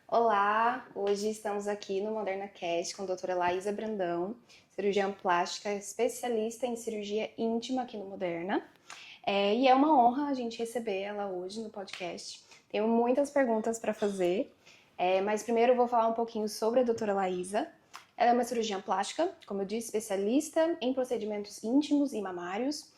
Olá, hoje estamos aqui no Moderna Cast com a doutora Laísa Brandão, cirurgiã plástica especialista em cirurgia íntima aqui no Moderna. E é uma honra a gente receber ela hoje no podcast. Tenho muitas perguntas para fazer, mas primeiro eu vou falar um pouquinho sobre a doutora Laísa. Ela é uma cirurgiã plástica, como eu disse, especialista em procedimentos íntimos e mamários,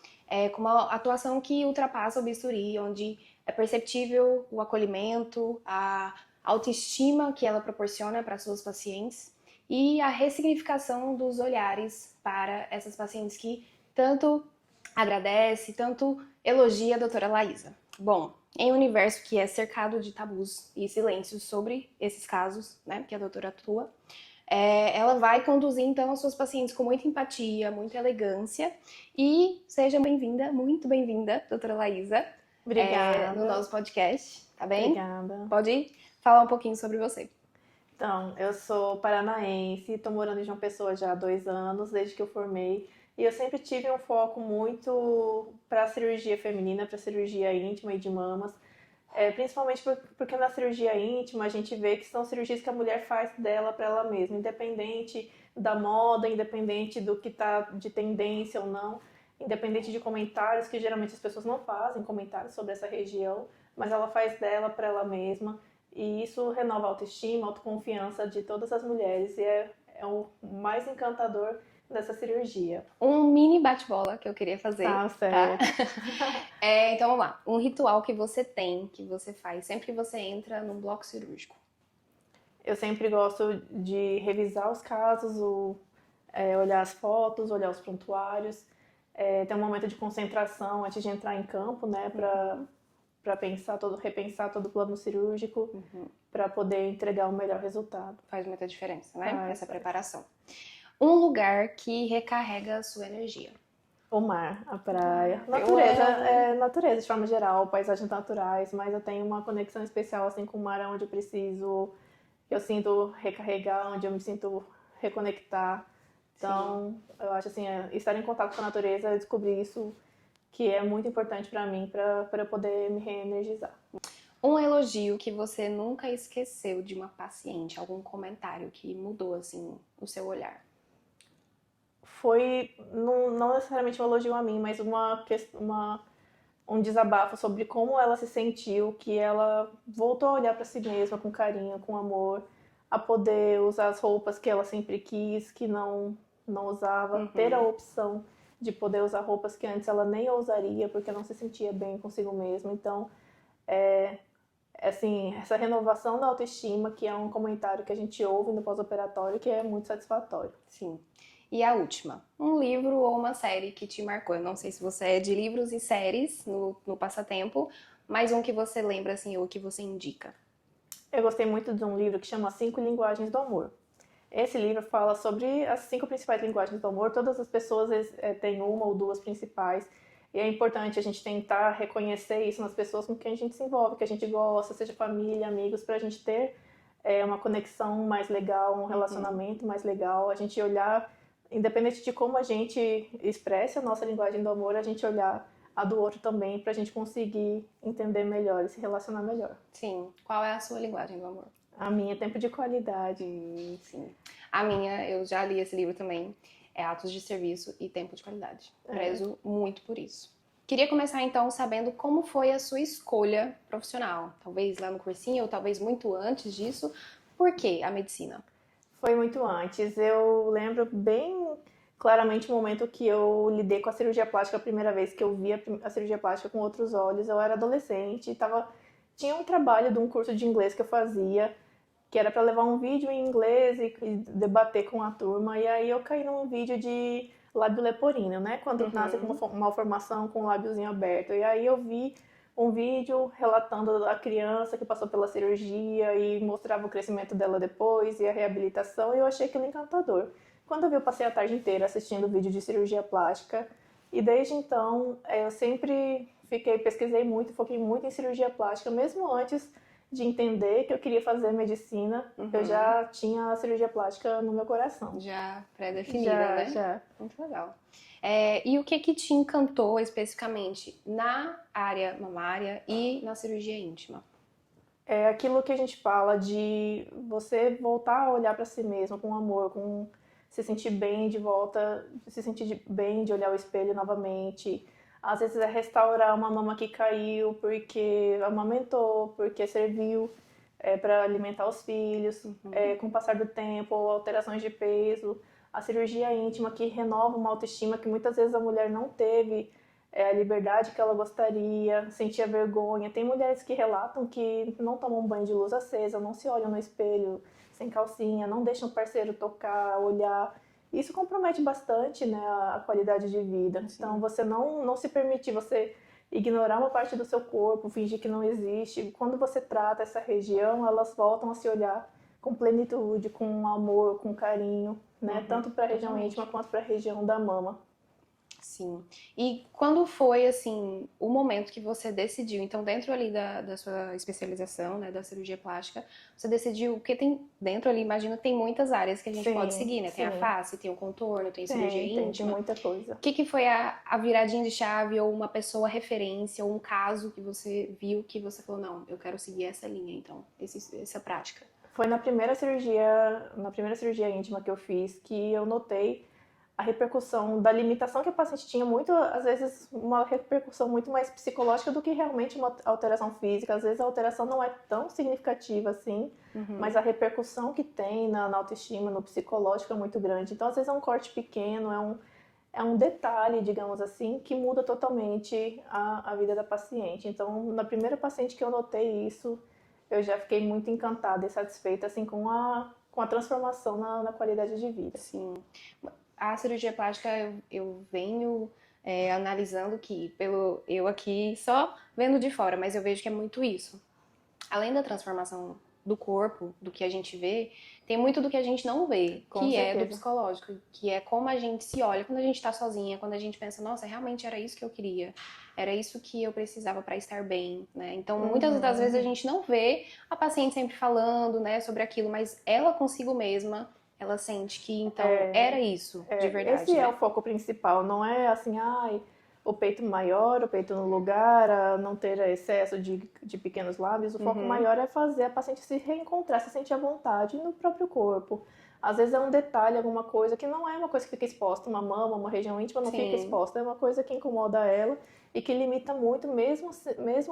com uma atuação que ultrapassa o bisturi, onde é perceptível o acolhimento, a autoestima que ela proporciona para suas pacientes e a ressignificação dos olhares para essas pacientes que tanto agradece, tanto elogia a doutora Laísa. Bom, em um universo que é cercado de tabus e silêncios sobre esses casos, né, que a doutora atua, ela vai conduzir então as suas pacientes com muita empatia, muita elegância. E seja bem-vinda, muito bem-vinda, doutora Laísa, Obrigada. No nosso podcast, tá bem? Obrigada. Pode falar um pouquinho sobre você. Então, eu sou paranaense, estou morando em João Pessoa já há 2 anos, desde que eu formei. E eu sempre tive um foco muito para a cirurgia feminina, para a cirurgia íntima e de mamas. Principalmente porque na cirurgia íntima a gente vê que são cirurgias que a mulher faz dela para ela mesma, independente da moda, independente do que está de tendência ou não, independente de comentários, que geralmente as pessoas não fazem comentários sobre essa região, mas ela faz dela para ela mesma. E isso renova a autoestima, a autoconfiança de todas as mulheres e é o mais encantador dessa cirurgia. Um mini bate-bola que eu queria fazer. Tá, certo. Então vamos lá. Um ritual que você tem, que você faz sempre que você entra num bloco cirúrgico. Eu sempre gosto de revisar os casos, olhar as fotos, olhar os prontuários, ter um momento de concentração antes de entrar em campo, né, para repensar todo o plano cirúrgico, para poder entregar o melhor resultado. Faz muita diferença, né? Essa preparação. Um lugar que recarrega a sua energia. O mar, a praia, natureza de forma geral, paisagens naturais, mas eu tenho uma conexão especial assim com o mar onde eu sinto recarregar, onde eu me sinto reconectar. Então, eu acho assim, estar em contato com a natureza, eu descobri isso que é muito importante para mim, para eu poder me reenergizar. Um elogio que você nunca esqueceu de uma paciente, algum comentário que mudou assim o seu olhar? Foi não necessariamente um elogio a mim, mas um desabafo sobre como ela se sentiu, que ela voltou a olhar para si mesma com carinho, com amor, a poder usar as roupas que ela sempre quis, que não usava, ter a opção de poder usar roupas que antes ela nem ousaria, porque não se sentia bem consigo mesma. Então, assim, essa renovação da autoestima, que é um comentário que a gente ouve no pós-operatório, que é muito satisfatório. Sim. E a última, um livro ou uma série que te marcou. Eu não sei se você é de livros e séries no passatempo, mas um que você lembra, assim, ou que você indica. Eu gostei muito de um livro que chama 5 Linguagens do Amor. Esse livro fala sobre as 5 principais linguagens do amor. Todas as pessoas têm uma ou duas principais. E é importante a gente tentar reconhecer isso nas pessoas com quem a gente se envolve, que a gente gosta, seja família, amigos, para a gente ter uma conexão mais legal, um relacionamento mais legal. A gente olhar, independente de como a gente expressa a nossa linguagem do amor, a gente olhar a do outro também, para a gente conseguir entender melhor e se relacionar melhor. Sim. Qual é a sua linguagem do amor? A minha é tempo de qualidade. Sim. A minha, eu já li esse livro também, é Atos de Serviço e Tempo de Qualidade. Prezo muito por isso. Queria começar então sabendo como foi a sua escolha profissional. Talvez lá no cursinho ou talvez muito antes disso. Por que a medicina? Foi muito antes. Eu lembro bem claramente o momento que eu lidei com a cirurgia plástica a primeira vez, que eu vi a cirurgia plástica com outros olhos. Eu era adolescente, tinha um trabalho de um curso de inglês que eu fazia, que era para levar um vídeo em inglês e debater com a turma. E aí eu caí num vídeo de lábio leporino, né? Quando nasce com uma malformação com o lábiozinho aberto. E aí eu vi um vídeo relatando a criança que passou pela cirurgia e mostrava o crescimento dela depois e a reabilitação, e eu achei aquilo encantador. Quando eu vi, eu passei a tarde inteira assistindo vídeo de cirurgia plástica, e desde então eu sempre pesquisei muito, foquei muito em cirurgia plástica, mesmo antes de entender que eu queria fazer medicina, eu já tinha a cirurgia plástica no meu coração. Já pré-definida, né? Já. Muito legal. E o que te encantou especificamente na área mamária e na cirurgia íntima? É aquilo que a gente fala de você voltar a olhar para si mesmo com amor, com se sentir bem de volta, se sentir bem de olhar o espelho novamente. Às vezes é restaurar uma mama que caiu porque amamentou, porque serviu para alimentar os filhos, com o passar do tempo, alterações de peso. A cirurgia íntima que renova uma autoestima que muitas vezes a mulher não teve a liberdade que ela gostaria, sentia vergonha. Tem mulheres que relatam que não tomam banho de luz acesa, não se olham no espelho sem calcinha, não deixam o parceiro tocar, olhar. Isso compromete bastante, né, a qualidade de vida. Sim. Então, você não se permitir, você ignorar uma parte do seu corpo, fingir que não existe. Quando você trata essa região, elas voltam a se olhar com plenitude, com amor, com carinho, né, tanto para a região íntima quanto para a região da mama. Sim. E quando foi, assim, o momento que você decidiu, então dentro ali da sua especialização, né, da cirurgia plástica, você decidiu, porque tem dentro ali, imagino que tem muitas áreas que a gente pode seguir, né? Tem a face, tem o contorno, tem cirurgia íntima. Tem muita coisa. O que foi a viradinha de chave, ou uma pessoa referência, ou um caso que você viu que você falou, não, eu quero seguir essa linha, então, essa prática? Foi na primeira cirurgia íntima que eu fiz, que eu notei a repercussão da limitação que a paciente tinha, muito, às vezes, uma repercussão muito mais psicológica do que realmente uma alteração física. Às vezes a alteração não é tão significativa assim, mas a repercussão que tem na autoestima, no psicológico é muito grande. Então, às vezes é um corte pequeno, é um detalhe, digamos assim, que muda totalmente a vida da paciente. Então, na primeira paciente que eu notei isso, eu já fiquei muito encantada e satisfeita assim, com a transformação na qualidade de vida. Sim. A cirurgia plástica eu venho analisando que, eu aqui só vendo de fora, mas eu vejo que é muito isso. Além da transformação do corpo, do que a gente vê, tem muito do que a gente não vê, que é do psicológico, que é como a gente se olha quando a gente tá sozinha, quando a gente pensa, nossa, realmente era isso que eu queria, era isso que eu precisava para estar bem, né? Então, muitas das vezes a gente não vê a paciente sempre falando, né, sobre aquilo, mas ela consigo mesma, ela sente que, então, era isso, de verdade. Esse é o foco principal, não é assim, o peito maior, o peito no lugar, a não ter excesso de pequenos lábios. O foco maior é fazer a paciente se reencontrar, se sentir à vontade no próprio corpo. Às vezes é um detalhe, alguma coisa que não é uma coisa que fica exposta, uma mama, uma região íntima não fica exposta, é uma coisa que incomoda ela e que limita muito, mesmo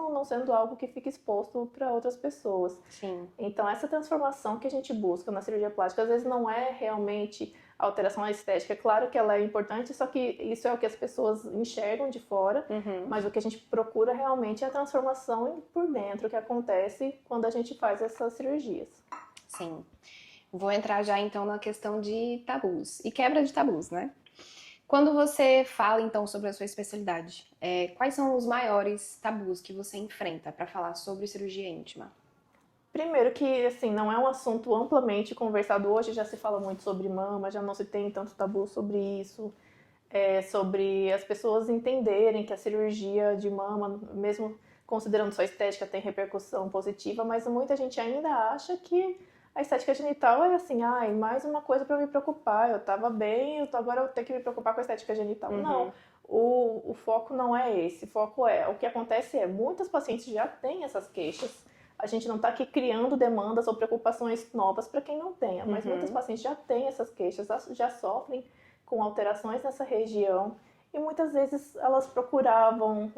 não sendo algo que fica exposto para outras pessoas. Sim. Então, essa transformação que a gente busca na cirurgia plástica, às vezes não é realmente a alteração estética. É claro que ela é importante, só que isso é o que as pessoas enxergam de fora, mas o que a gente procura realmente é a transformação por dentro, que acontece quando a gente faz essas cirurgias. Sim. Vou entrar já, então, na questão de tabus e quebra de tabus, né? Quando você fala, então, sobre a sua especialidade, quais são os maiores tabus que você enfrenta para falar sobre cirurgia íntima? Primeiro que, assim, não é um assunto amplamente conversado hoje, já se fala muito sobre mama, já não se tem tanto tabu sobre isso, sobre as pessoas entenderem que a cirurgia de mama, mesmo considerando só estética, tem repercussão positiva, mas muita gente ainda acha que a estética genital é assim, mais uma coisa para me preocupar, eu tava bem, agora eu tenho que me preocupar com a estética genital. Não, o foco não é esse, o foco o que acontece muitas pacientes já têm essas queixas, a gente não está aqui criando demandas ou preocupações novas para quem não tenha, mas muitas pacientes já têm essas queixas, já sofrem com alterações nessa região e muitas vezes elas procuravam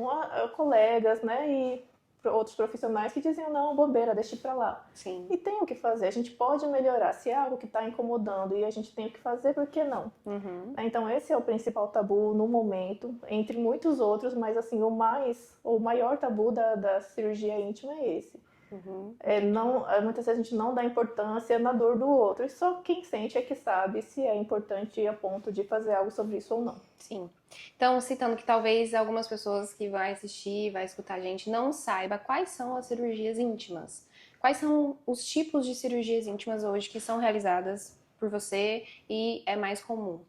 colegas, né, e outros profissionais que diziam, não, bobeira, deixa pra lá. Sim. E tem o que fazer, a gente pode melhorar. Se é algo que está incomodando e a gente tem o que fazer, por que não? Então esse é o principal tabu no momento, entre muitos outros, mas assim, o maior tabu da cirurgia íntima é esse. Muitas vezes a gente não dá importância na dor do outro, e só quem sente é que sabe se é importante a ponto de fazer algo sobre isso ou não. Sim. Então, citando que talvez algumas pessoas que vão assistir, vai escutar a gente, não saiba quais são as cirurgias íntimas. Quais são os tipos de cirurgias íntimas hoje que são realizadas por você e é mais comum?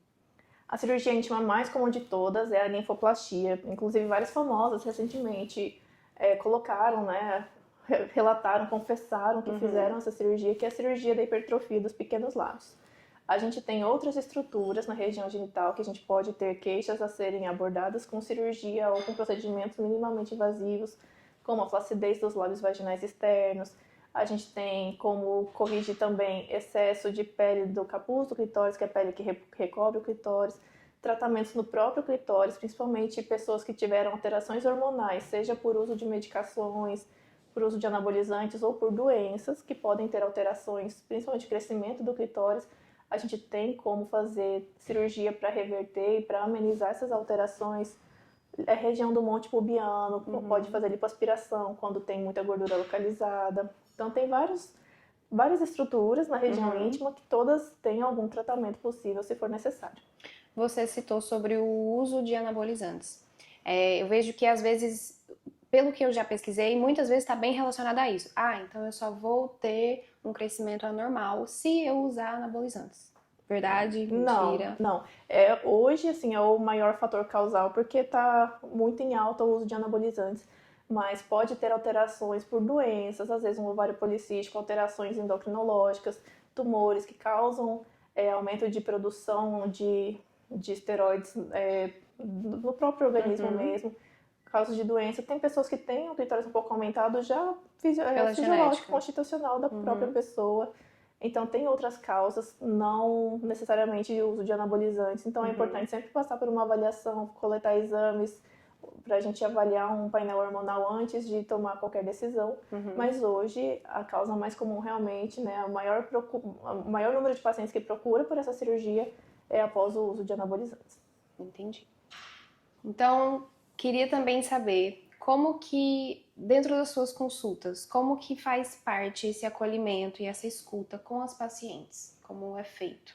A cirurgia íntima mais comum de todas é a linfoplastia. Inclusive, várias famosas recentemente colocaram, né, relataram, confessaram que fizeram essa cirurgia, que é a cirurgia da hipertrofia dos pequenos lábios. A gente tem outras estruturas na região genital que a gente pode ter queixas a serem abordadas com cirurgia ou com procedimentos minimamente invasivos, como a flacidez dos lábios vaginais externos. A gente tem como corrigir também excesso de pele do capuz do clitóris, que é a pele que recobre o clitóris, tratamentos no próprio clitóris, principalmente pessoas que tiveram alterações hormonais, seja por uso de medicações, por uso de anabolizantes ou por doenças que podem ter alterações, principalmente crescimento do clitóris. A gente tem como fazer cirurgia para reverter e para amenizar essas alterações. A região do monte pubiano, pode fazer lipoaspiração quando tem muita gordura localizada. Então tem várias estruturas na região íntima que todas têm algum tratamento possível se for necessário. Você citou sobre o uso de anabolizantes. Eu vejo que às vezes, pelo que eu já pesquisei, muitas vezes está bem relacionado a isso. Então eu só vou ter um crescimento anormal se eu usar anabolizantes. Verdade? Mentira? Não. Hoje, assim, é o maior fator causal porque está muito em alta o uso de anabolizantes. Mas pode ter alterações por doenças, às vezes um ovário policístico, alterações endocrinológicas, tumores que causam aumento de produção de esteroides no próprio organismo mesmo, causas de doença. Tem pessoas que têm o clitóris um pouco aumentado já fisiológico, constitucional da própria pessoa. Então, tem outras causas, não necessariamente de uso de anabolizantes. Então, é importante sempre passar por uma avaliação, coletar exames, para a gente avaliar um painel hormonal antes de tomar qualquer decisão. Mas hoje, a causa mais comum realmente, né, o maior número de pacientes que procura por essa cirurgia é após o uso de anabolizantes. Entendi. Então, queria também saber como que, dentro das suas consultas, como que faz parte esse acolhimento e essa escuta com as pacientes? Como é feito?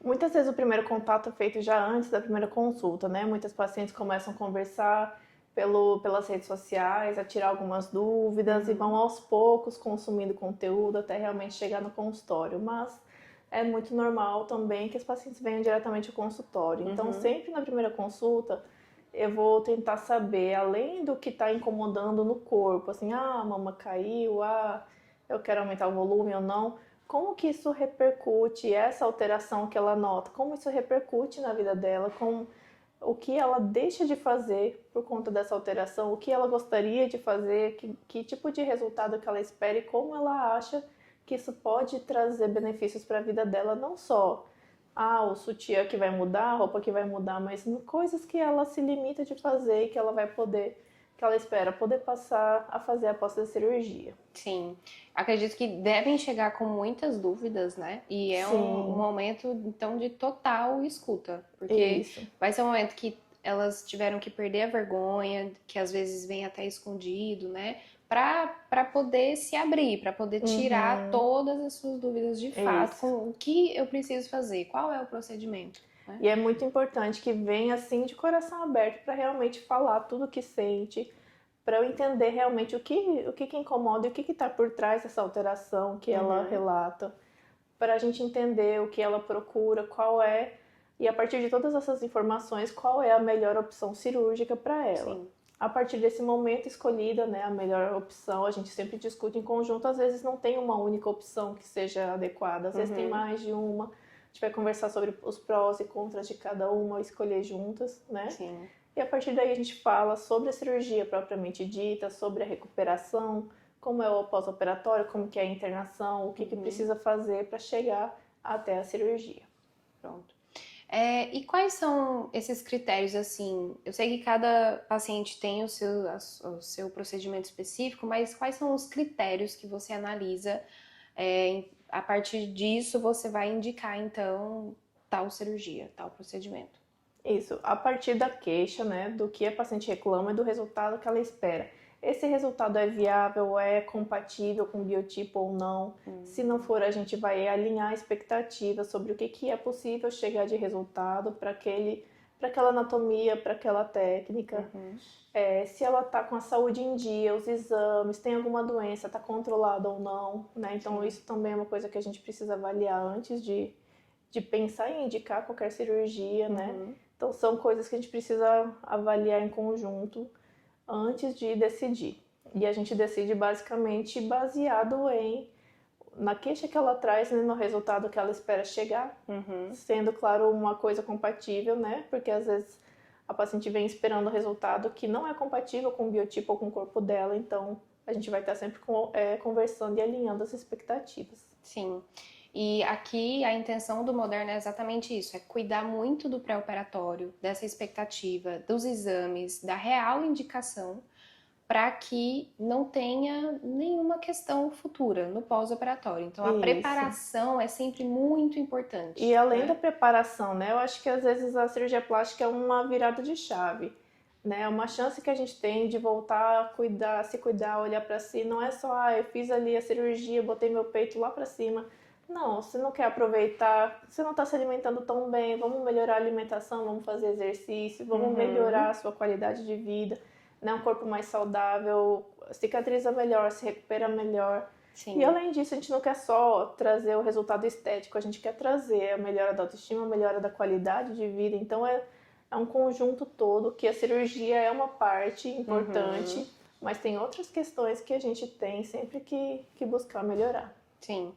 Muitas vezes o primeiro contato é feito já antes da primeira consulta, né? Muitas pacientes começam a conversar pelas redes sociais, a tirar algumas dúvidas e vão aos poucos consumindo conteúdo até realmente chegar no consultório. Mas é muito normal também que as pacientes venham diretamente ao consultório. Então, sempre na primeira consulta, eu vou tentar saber, além do que está incomodando no corpo, assim, a mama caiu, eu quero aumentar o volume ou não, como que isso repercute, essa alteração que ela nota, como isso repercute na vida dela, com o que ela deixa de fazer por conta dessa alteração, o que ela gostaria de fazer, que tipo de resultado que ela espera e como ela acha que isso pode trazer benefícios para a vida dela, não só o sutiã que vai mudar, a roupa que vai mudar, mas coisas que ela se limita de fazer e que ela vai poder, que ela espera poder passar a fazer após a cirurgia. Sim, acredito que devem chegar com muitas dúvidas, né? E é um momento, então, de total escuta, porque vai ser um momento que elas tiveram que perder a vergonha, que às vezes vem até escondido, né? Para poder se abrir, para poder tirar todas as suas dúvidas de fato, com o que eu preciso fazer, qual é o procedimento. Né? E é muito importante que venha assim de coração aberto para realmente falar tudo o que sente, para eu entender realmente o que incomoda e o que está por trás dessa alteração que ela relata, para a gente entender o que ela procura, qual é, e a partir de todas essas informações, qual é a melhor opção cirúrgica para ela. Sim. A partir desse momento escolhida, né, a melhor opção, a gente sempre discute em conjunto, às vezes não tem uma única opção que seja adequada, às vezes tem mais de uma, a gente vai conversar sobre os prós e contras de cada uma, escolher juntas, né? Sim. E a partir daí a gente fala sobre a cirurgia propriamente dita, sobre a recuperação, como é o pós-operatório, como que é a internação, o que precisa fazer para chegar até a cirurgia. Pronto. E quais são esses critérios, assim? Eu sei que cada paciente tem o seu procedimento específico, mas quais são os critérios que você analisa? A partir disso, você vai indicar, então, tal cirurgia, tal procedimento. Isso, a partir da queixa, né, do que a paciente reclama e do resultado que ela espera. Esse resultado é viável, é compatível com o biotipo ou não? Se não for, a gente vai alinhar a expectativa sobre o que é possível chegar de resultado para aquela anatomia, para aquela técnica. Se ela está com a saúde em dia, os exames, tem alguma doença, está controlada ou não, né? Então isso também é uma coisa que a gente precisa avaliar antes de pensar em indicar qualquer cirurgia, né? Então são coisas que a gente precisa avaliar em conjunto antes de decidir. E a gente decide basicamente baseado na queixa que ela traz, né, no resultado que ela espera chegar, sendo, claro, uma coisa compatível, né? Porque às vezes a paciente vem esperando um resultado que não é compatível com o biotipo ou com o corpo dela, então a gente vai estar sempre conversando e alinhando as expectativas. Sim. E aqui a intenção do Moderna é exatamente isso, é cuidar muito do pré-operatório, dessa expectativa, dos exames, da real indicação, para que não tenha nenhuma questão futura no pós-operatório. Então, a Isso. preparação é sempre muito importante. E além né? da preparação, né, eu acho que às vezes a cirurgia plástica é uma virada de chave, né? É uma chance que a gente tem de voltar a cuidar, se cuidar, olhar para si. Não é só, eu fiz ali a cirurgia, botei meu peito lá para cima. Não, você não quer aproveitar, você não está se alimentando tão bem, vamos melhorar a alimentação, vamos fazer exercício, vamos melhorar a sua qualidade de vida, né? Um corpo mais saudável, cicatriza melhor, se recupera melhor. Sim. E além disso, a gente não quer só trazer o resultado estético, a gente quer trazer a melhora da autoestima, a melhora da qualidade de vida. Então é um conjunto todo que a cirurgia é uma parte importante, mas tem outras questões que a gente tem sempre que buscar melhorar. Sim.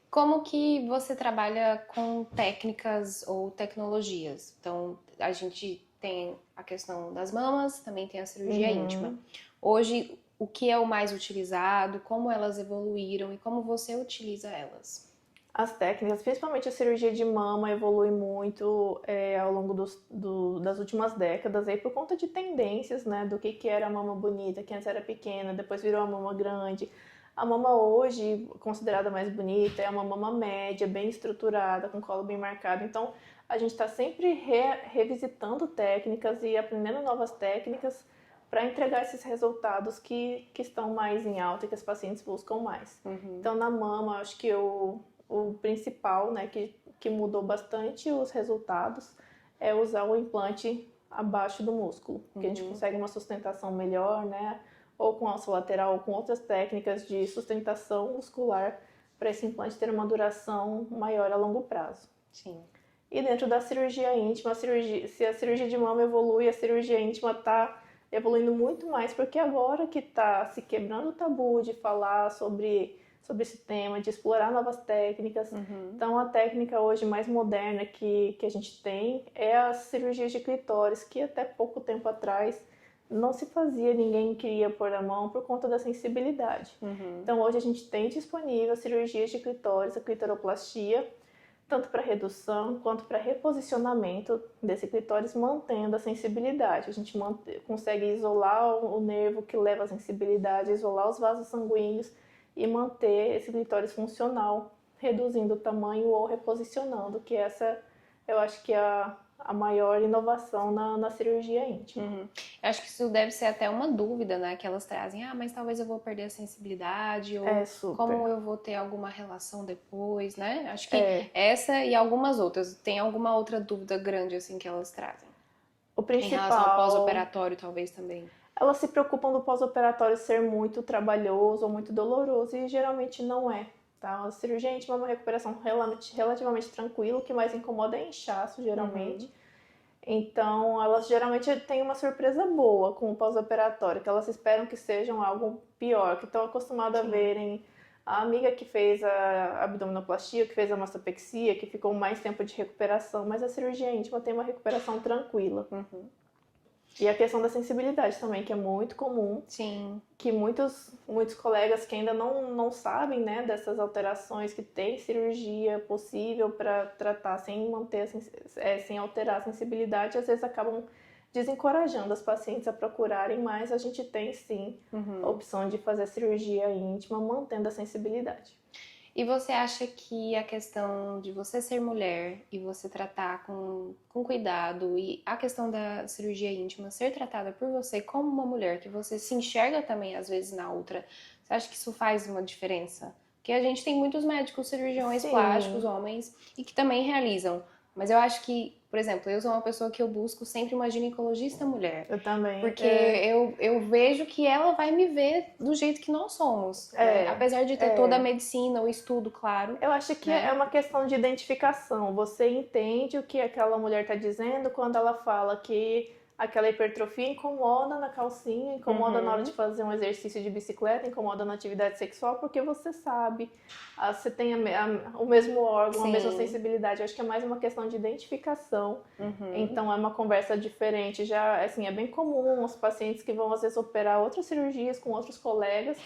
Como que você trabalha com técnicas ou tecnologias? Então, a gente tem a questão das mamas, também tem a cirurgia íntima. Hoje, o que é o mais utilizado, como elas evoluíram e como você utiliza elas? As técnicas, principalmente a cirurgia de mama, evolui muito ao longo das últimas décadas, aí por conta de tendências, né, do que era a mama bonita, que antes era pequena, depois virou a mama grande. A mama hoje, considerada mais bonita, é uma mama média, bem estruturada, com colo bem marcado. Então, a gente está sempre revisitando técnicas e aprendendo novas técnicas para entregar esses resultados que estão mais em alta e que as pacientes buscam mais. Então, na mama, acho que o principal, né, que mudou bastante os resultados é usar o implante abaixo do músculo, que a gente consegue uma sustentação melhor, né, ou com alça lateral ou com outras técnicas de sustentação muscular para esse implante ter uma duração maior a longo prazo. Sim. E dentro da cirurgia íntima, se a cirurgia de mama evolui, a cirurgia íntima está evoluindo muito mais, porque agora que está se quebrando o tabu de falar sobre esse tema, de explorar novas técnicas. Então, a técnica hoje mais moderna que a gente tem é a cirurgia de clitóris, que até pouco tempo atrás não se fazia, ninguém queria pôr a mão por conta da sensibilidade. Então, hoje a gente tem disponível cirurgias de clitóris, a clitoroplastia, tanto para redução quanto para reposicionamento desse clitóris, mantendo a sensibilidade. A gente consegue isolar o nervo que leva a sensibilidade, isolar os vasos sanguíneos e manter esse clitóris funcional, reduzindo o tamanho ou reposicionando, que essa eu acho que é a maior inovação na cirurgia íntima. Eu acho que isso deve ser até uma dúvida, né, que elas trazem, mas talvez eu vou perder a sensibilidade, ou como eu vou ter alguma relação depois, né? Acho que essa e algumas outras. Tem alguma outra dúvida grande, assim, que elas trazem? O principal... Em relação ao pós-operatório, talvez, também. Elas se preocupam do pós-operatório ser muito trabalhoso ou muito doloroso, e geralmente não é. Tá? A cirurgia íntima é uma recuperação relativamente tranquila, o que mais incomoda é inchaço, geralmente. Então, elas geralmente têm uma surpresa boa com o pós-operatório, que elas esperam que sejam algo pior, que estão acostumadas a verem a amiga que fez a abdominoplastia, que fez a mastopexia, que ficou mais tempo de recuperação, mas a cirurgia íntima tem uma recuperação tranquila. E a questão da sensibilidade também, que é muito comum. Sim. Que muitos colegas que ainda não sabem, né, dessas alterações, que tem cirurgia possível para tratar sem manter, sem alterar a sensibilidade, às vezes acabam desencorajando as pacientes a procurarem, mas a gente tem sim a opção de fazer cirurgia íntima mantendo a sensibilidade. E você acha que a questão de você ser mulher e você tratar com cuidado, e a questão da cirurgia íntima ser tratada por você como uma mulher, que você se enxerga também às vezes na outra, você acha que isso faz uma diferença? Porque a gente tem muitos médicos cirurgiões plásticos, homens, e que também realizam. Mas eu acho que, por exemplo, eu sou uma pessoa que eu busco sempre uma ginecologista mulher. Eu também. Porque eu vejo que ela vai me ver do jeito que nós somos. Né? Apesar de ter toda a medicina, o estudo, claro. Eu acho que é uma questão de identificação. Você entende o que aquela mulher está dizendo quando ela fala que aquela hipertrofia incomoda na calcinha, incomoda na hora de Uhum. fazer um exercício de bicicleta, incomoda na atividade sexual, porque você sabe, você tem o mesmo órgão, a mesma Sim. sensibilidade. Eu acho que é mais uma questão de identificação. Uhum. Então é uma conversa diferente. Já, assim, é bem comum os pacientes que vão às vezes operar outras cirurgias com outros colegas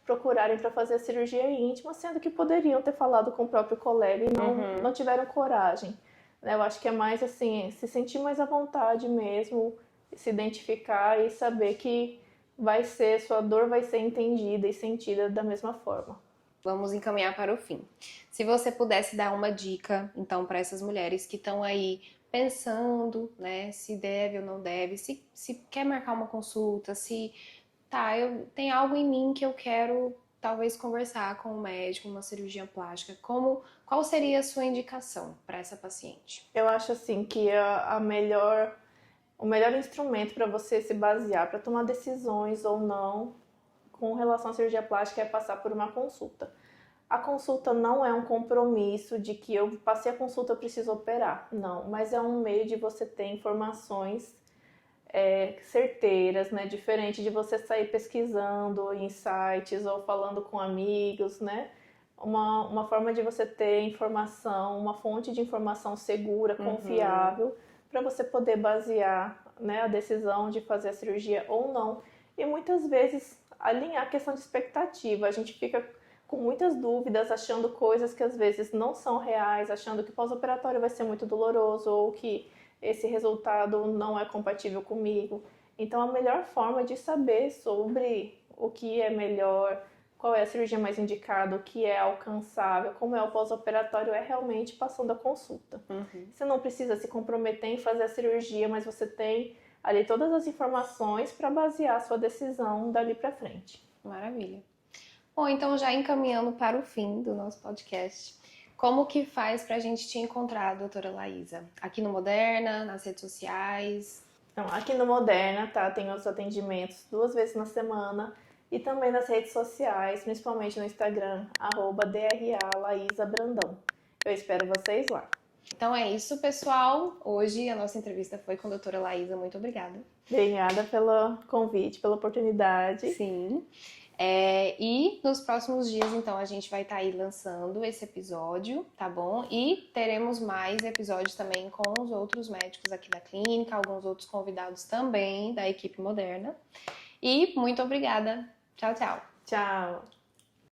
procurarem para fazer a cirurgia íntima, sendo que poderiam ter falado com o próprio colega e não tiveram coragem. Eu acho que é mais assim, se sentir mais à vontade mesmo, se identificar e saber que sua dor vai ser entendida e sentida da mesma forma. Vamos encaminhar para o fim. Se você pudesse dar uma dica, então, para essas mulheres que estão aí pensando, né, se deve ou não deve, se quer marcar uma consulta, se tem algo em mim que eu quero talvez conversar com o médico, uma cirurgia plástica, qual seria a sua indicação para essa paciente? Eu acho assim que o melhor instrumento para você se basear, para tomar decisões ou não com relação à cirurgia plástica é passar por uma consulta. A consulta não é um compromisso de que eu passei a consulta, eu preciso operar. Não, mas é um meio de você ter informações certeiras, né? Diferente de você sair pesquisando em sites ou falando com amigos, né? Uma forma de você ter informação, uma fonte de informação segura, confiável, para você poder basear, né, a decisão de fazer a cirurgia ou não. E muitas vezes alinhar a questão de expectativa. A gente fica com muitas dúvidas, achando coisas que às vezes não são reais, achando que o pós-operatório vai ser muito doloroso ou que esse resultado não é compatível comigo. Então, a melhor forma de saber sobre o que é melhor, qual é a cirurgia mais indicada, o que é alcançável, como é o pós-operatório, é realmente passando a consulta. Você não precisa se comprometer em fazer a cirurgia, mas você tem ali todas as informações para basear a sua decisão dali para frente. Maravilha. Bom, então já encaminhando para o fim do nosso podcast, como que faz para a gente te encontrar, doutora Laísa? Aqui no Moderna, nas redes sociais? Então, aqui no Moderna, tá? Tem os atendimentos 2 vezes na semana e também nas redes sociais, principalmente no Instagram, @DRA Laísa Brandão. Eu espero vocês lá. Então é isso, pessoal. Hoje a nossa entrevista foi com a doutora Laísa. Muito obrigada. Obrigada pelo convite, pela oportunidade. Sim. E nos próximos dias, então, a gente vai estar aí lançando esse episódio, tá bom? E teremos mais episódios também com os outros médicos aqui da clínica, alguns outros convidados também da equipe Moderna. E muito obrigada. Tchau, tchau. Tchau.